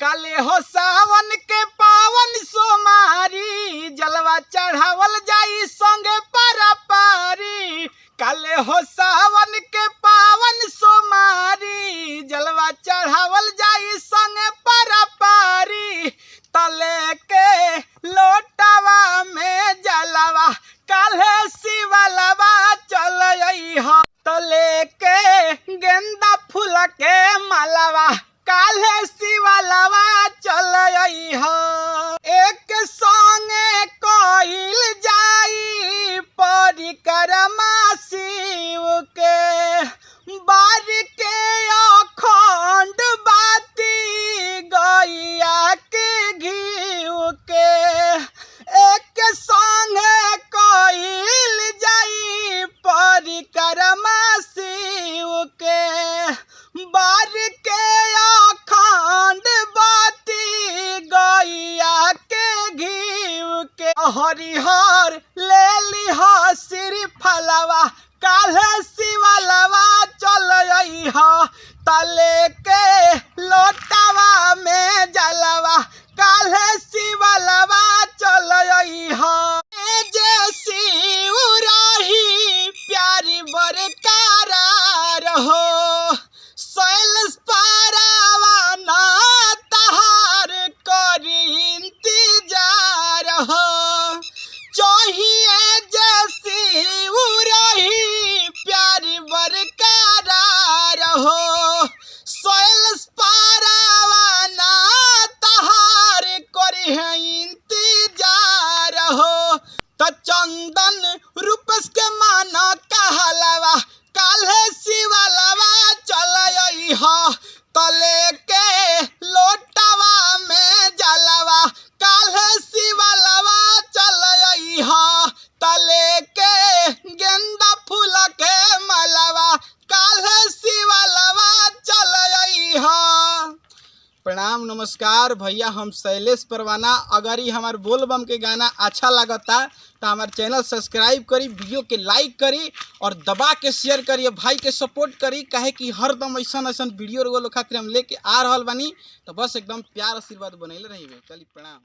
काले हो सावन के पावन सोमारी जलवा चढ़ावल जाई संगे पारा पारी। काले हो सावन के पावन सोमारी जलवा चढ़ावल जाई संगे पारा पारी। तले के लोटावा में जलवा काले शिवलवा चल हो। तले के गेंदा फूल के मालावा काले शिवलवा चल हो। एक संगे कोइल जाई परिक्रमा शिव के बार के अखंड बाती गैया के घीव के। एक संगे कोइल जाई परिक्रमा शिव के बार के अखंड बाती गैया के घीव के। हरिहर ले लिहा सिर फलवा काले शिवलवा चल हो। तले के लोटावा में जलवा काले शिवलवा चल हो। जे शिव रही प्यारी बरकरार हो शैलेश पारावा ना तहार करी इंतजार हो। चाहिए जे शिव रही प्यारी बरकरार हो शैलेश पारावा ना तहार करी है इंतजार हो। तो चंदन रूपस के माना कहलवा काले शिवलवा चल हो। तले के लोटावा में जलवा काले शिवलवा चल हो। तले के गेंदा फूल के मालावा काले शिवलवा चल हो। प्रणाम नमस्कार भैया, हम शैलेश परवाना। अगर ये हमार बोलबम के गाना अच्छा लगता तो हमारे चैनल सब्सक्राइब करी, वीडियो के लाइक करी और दबा के शेयर करिए। भाई के सपोर्ट करी, काहे कि हरदम ऐसा वीडियो खातिर हम लेके आ रहल बानी। तो बस एकदम प्यार आशीर्वाद बनैले रहिए। चलिए प्रणाम।